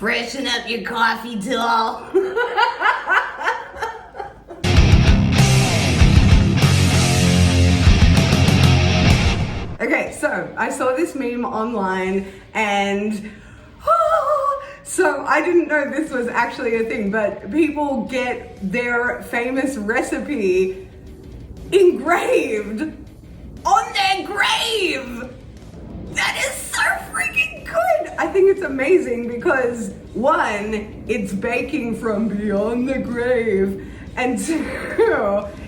Freshen up your coffee doll. Okay, so I saw this meme online and so I didn't know this was actually a thing, but people get their famous recipe engraved on their grave. That is so freaking good. I think it's amazing because one, it's baking from beyond the grave, and two,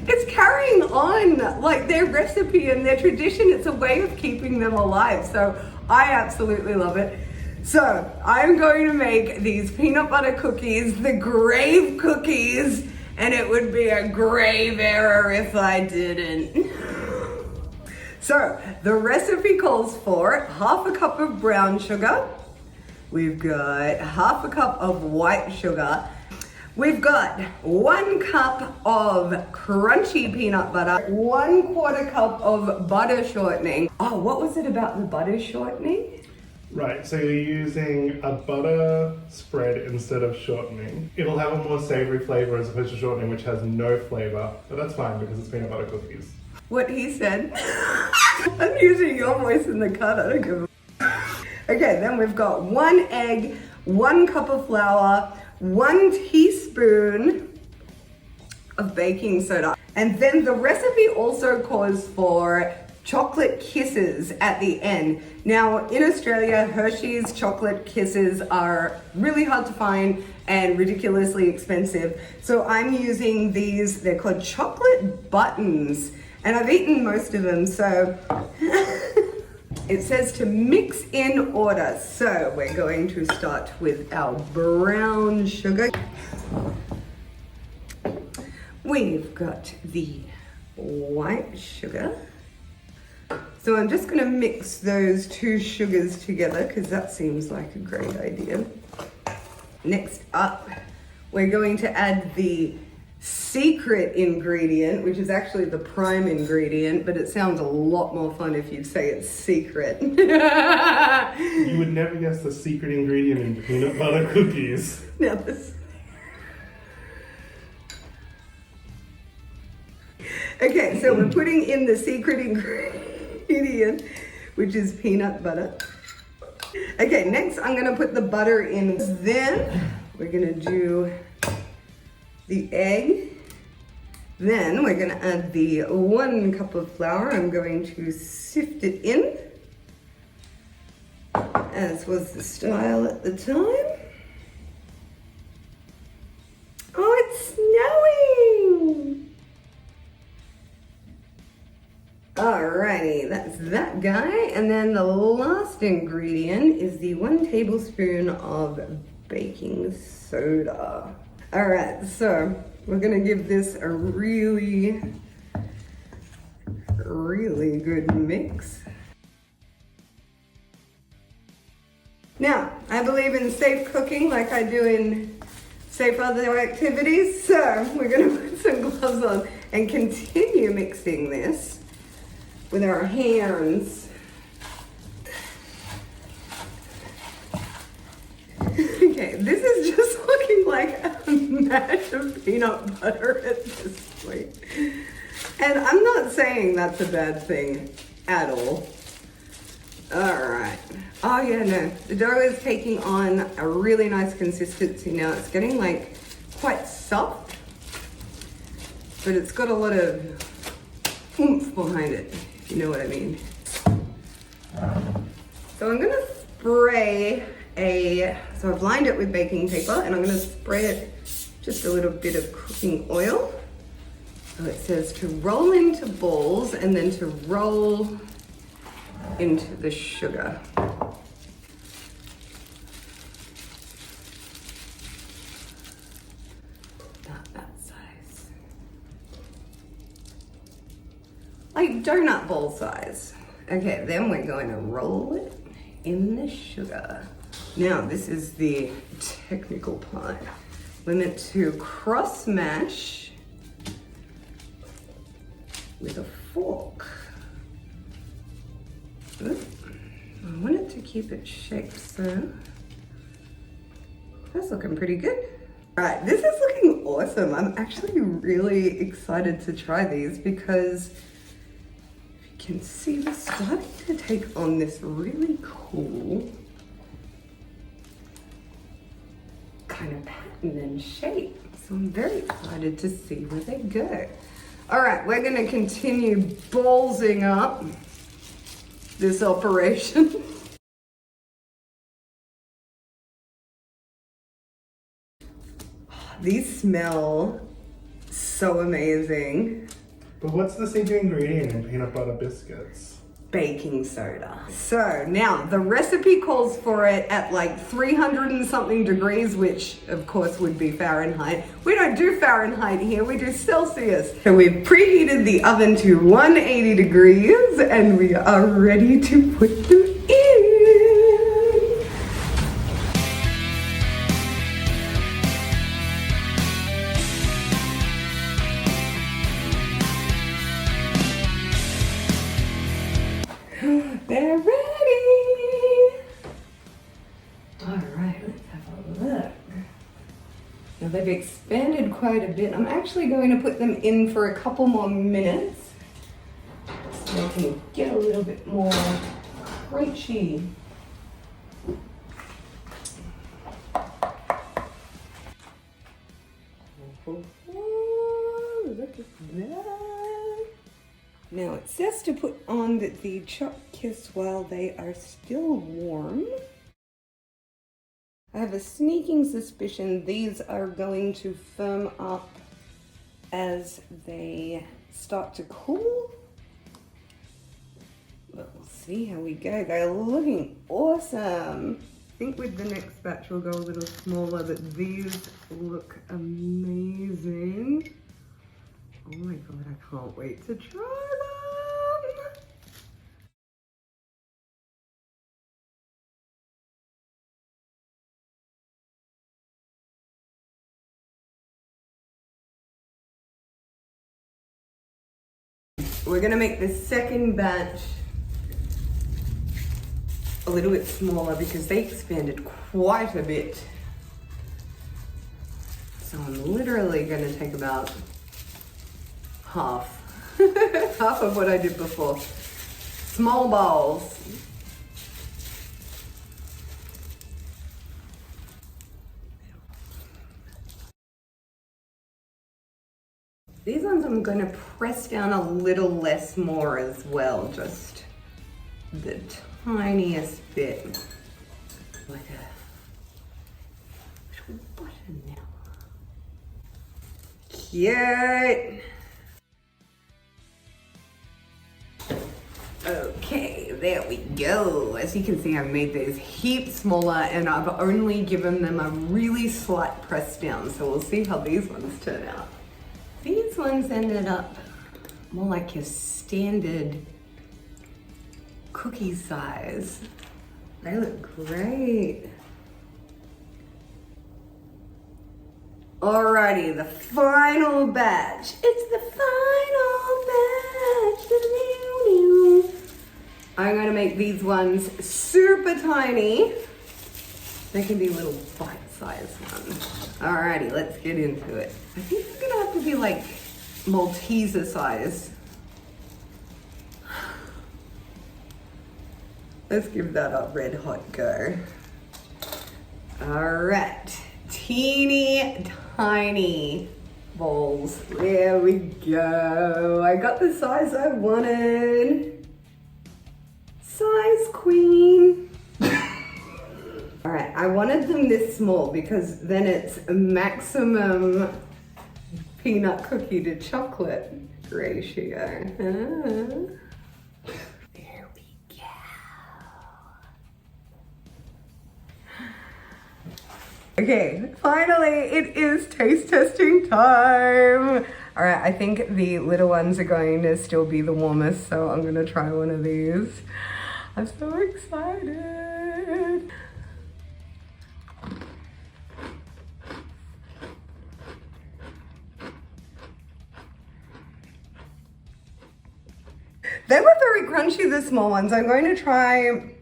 it's carrying on like their recipe and their tradition. It's a way of keeping them alive. So I absolutely love it. So I'm going to make these peanut butter cookies, the grave cookies, and it would be a grave error if I didn't. So the recipe calls for half a cup of brown sugar. We've got half a cup of white sugar. We've got 1 cup of crunchy peanut butter, 1/4 cup of butter shortening. Oh, what was it about the butter shortening? Right, so you're using a butter spread instead of shortening. It'll have a more savory flavor as opposed to shortening, which has no flavor, but that's fine because it's peanut butter cookies. What he said. I'm using your voice in the cut. I don't give a. Okay, then we've got 1 egg, 1 cup of flour, 1 teaspoon of baking soda. And then the recipe also calls for chocolate kisses at the end. Now, in Australia, Hershey's chocolate kisses are really hard to find and ridiculously expensive. So I'm using these, they're called chocolate buttons. And I've eaten most of them, so it says to mix in order. So we're going to start with our brown sugar. We've got the white sugar. So I'm just gonna mix those 2 sugars together because that seems like a great idea. Next up, we're going to add the secret ingredient, which is actually the prime ingredient, but it sounds a lot more fun if you say it's secret. You would never guess the secret ingredient in peanut butter cookies. Now this. Okay, so we're putting in the secret ingredient, which is peanut butter. Okay, next I'm gonna put the butter in. Then we're gonna do the egg. Then we're gonna add the 1 cup of flour. I'm going to sift it in, as was the style at the time. Oh, it's snowing! Alrighty, that's that guy. And then the last ingredient is the 1 tablespoon of baking soda. All right, so we're gonna give this a really, really good mix. Now, I believe in safe cooking like I do in safe other activities, so we're gonna put some gloves on and continue mixing this with our hands. Okay, this is just looking like a mash of peanut butter at this point. And I'm not saying that's a bad thing at all. All right. Oh yeah, no, the dough is taking on a really nice consistency now. It's getting like quite soft, but it's got a lot of oomph behind it, if you know what I mean. So I'm gonna spray so I've lined it with baking paper and I'm gonna spray it just a little bit of cooking oil. So it says to roll into balls and then to roll into the sugar. About that size. Like donut ball size. Okay, then we're going to roll it in the sugar. Now, this is the technical part. We're meant to cross mash with a fork. Oop. I want it to keep it shaped so That's looking pretty good. All right, this is looking awesome. I'm actually really excited to try these because you can see we're starting to take on this really cool kind of pattern and shape. So I'm very excited to see where they go. All right, we're gonna continue ballsing up this operation. These smell so amazing. But what's the secret ingredient in peanut butter biscuits? Baking soda. So now the recipe calls for it at like 300 and something degrees, which of course would be Fahrenheit. We don't do Fahrenheit here, we do Celsius. So we've preheated the oven to 180 degrees and we are ready to put them in. They're ready! Alright, let's have a look. Now they've expanded quite a bit. I'm actually going to put them in for a couple more minutes so they can get a little bit more crunchy. Oh, look at that! Now it says to put on the chopped kiss while they are still warm. I have a sneaking suspicion these are going to firm up as they start to cool. But we'll see how we go. They're looking awesome. I think with the next batch we'll go a little smaller, but these look amazing. Oh my god, I can't wait to try them! We're gonna make the second batch a little bit smaller because they expanded quite a bit. So I'm literally gonna take about half. Half of what I did before. Small balls. These ones I'm going to press down a little less more as well, just the tiniest bit. Like a little button now. Cute! Okay, there we go. As you can see, I've made these heaps smaller and I've only given them a really slight press down. So we'll see how these ones turn out. These ones ended up more like your standard cookie size. They look great. Alrighty, the final batch. It's the final batch. I'm gonna make these ones super tiny. They can be little bite-sized ones. Alrighty, let's get into it. I think it's gonna have to be like Malteser size. Let's give that a red hot go. Alright, teeny tiny balls. There we go. I got the size I wanted. Size queen. All right, I wanted them this small because then it's a maximum peanut cookie to chocolate ratio. There we go. Okay, finally it is taste testing time. All right, I think the little ones are going to still be the warmest, so I'm gonna try one of these. I'm so excited. They were very crunchy, the small ones. I'm going to try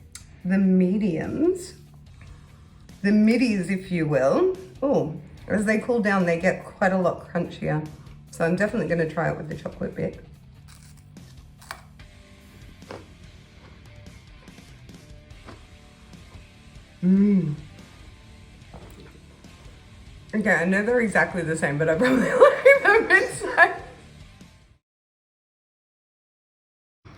the mediums. the middies, if you will. Oh, as they cool down, they get quite a lot crunchier. So I'm definitely going to try it with the chocolate bit. Mmm. Okay, I know they're exactly the same, but I probably like them inside.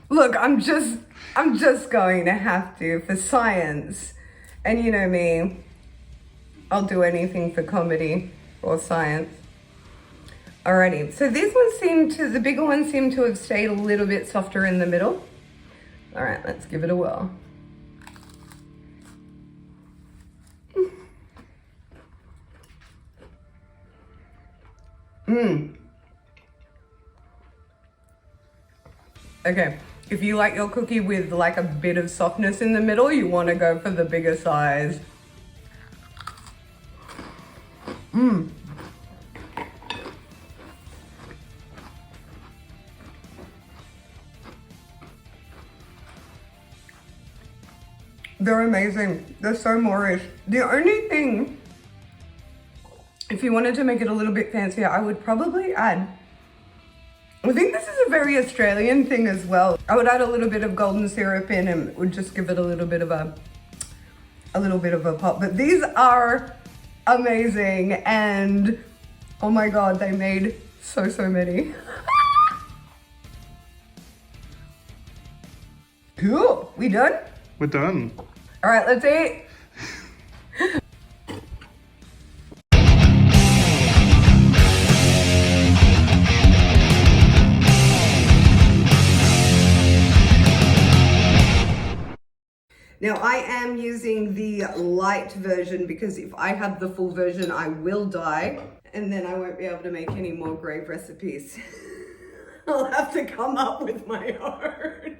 Look, I'm just going to have to for science. And you know me, I'll do anything for comedy or science. Alrighty, so these ones the bigger ones seem to have stayed a little bit softer in the middle. All right, let's give it a whirl. Okay, if you like your cookie with like a bit of softness in the middle, you want to go for the bigger size. They're amazing. They're so Moorish. The only thing, if you wanted to make it a little bit fancier, I would probably add, I think this is a very Australian thing as well. I would add a little bit of golden syrup in and it would just give it a little bit of a pop. But these are amazing and oh my God, they made so many. Cool, we done? We're done. All right, let's eat. Now I am using the light version because if I have the full version, I will die and then I won't be able to make any more grave recipes. I'll have to come up with my own.